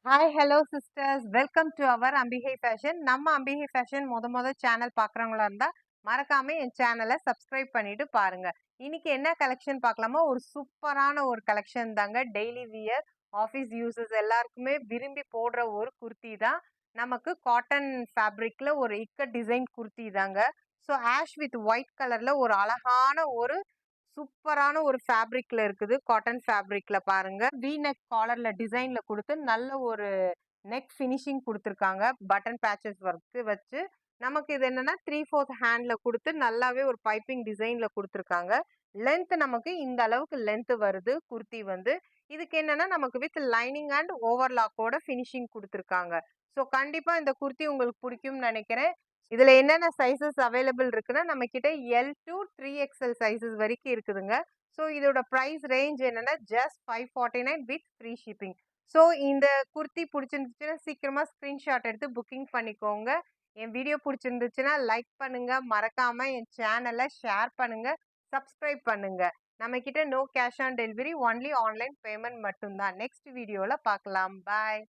Hi hello sisters welcome to our Ambigai fashion. நம்ம Ambigai fashion முத channel பார்க்குறவங்களா இருந்தா மறக்காம என் சேனலை சப்ஸ்கிரைப் பண்ணிட்டு பாருங்க. இன்னைக்கு என்ன கலெக்ஷன் பார்க்கலாமா? ஒரு சூப்பரான ஒரு கலெக்ஷன் தாங்க. டெய்லி வியர் ஆஃபீஸ் யூசஸ் எல்லாருக்குமே விரும்பி போடுற ஒரு குர்த்தி தான். நமக்கு காட்டன் ஃபேப்ரிக்ல ஒரு இக்கட் டிசைன் குர்த்தி தாங்க. ஸோ ஆஷ் வித் ஒயிட் கலர்ல ஒரு அழகான ஒரு சூப்பரான ஒரு ஃபேப்ரிக்ல இருக்குது. காட்டன் ஃபேப்ரிக்ல பாருங்க. வி நெக் காலர்ல டிசைன்ல குடுத்து நல்ல ஒரு நெக் ஃபினிஷிங் குடுத்துருக்காங்க. பட்டன் பேட்சஸ் ஒர்க் வச்சு நமக்கு இது என்னன்னா 3/4 ஹேண்ட்ல குடுத்து நல்லாவே ஒரு பைப்பிங் டிசைன்ல குடுத்துருக்காங்க. லென்த் நமக்கு இந்த அளவுக்கு லென்த் வருது குர்த்தி வந்து. இதுக்கு என்னன்னா நமக்கு வித் லைனிங் அண்ட் ஓவர்லாக்கோட ஃபினிஷிங் குடுத்துருக்காங்க. ஸோ கண்டிப்பா இந்த குர்த்தி உங்களுக்கு பிடிக்கும்னு நெனைக்கிறேன். இதுல என்னென்ன சைஸஸ் அவைலபிள் இருக்குன்னா, நம்ம கிட்ட எல் டூ 3XL சைஸஸ் வரைக்கும் இருக்குதுங்க. ஸோ இதோட பிரைஸ் ரேஞ்ச் என்னன்னா just 549 with free shipping. So இந்த குர்த்தி பிடிச்சிருந்துச்சுன்னா சீக்கிரமா ஸ்கிரீன்ஷாட் எடுத்து புக்கிங் பண்ணிக்கோங்க. என் வீடியோ பிடிச்சிருந்துச்சுன்னா லைக் பண்ணுங்க, மறக்காம என் சேனலை ஷேர் பண்ணுங்க, சப்ஸ்கிரைப் பண்ணுங்க. நம்ம கிட்ட no cash on delivery, only online payment மட்டும்தான். நெக்ஸ்ட் வீடியோல பார்க்கலாம். பாய்.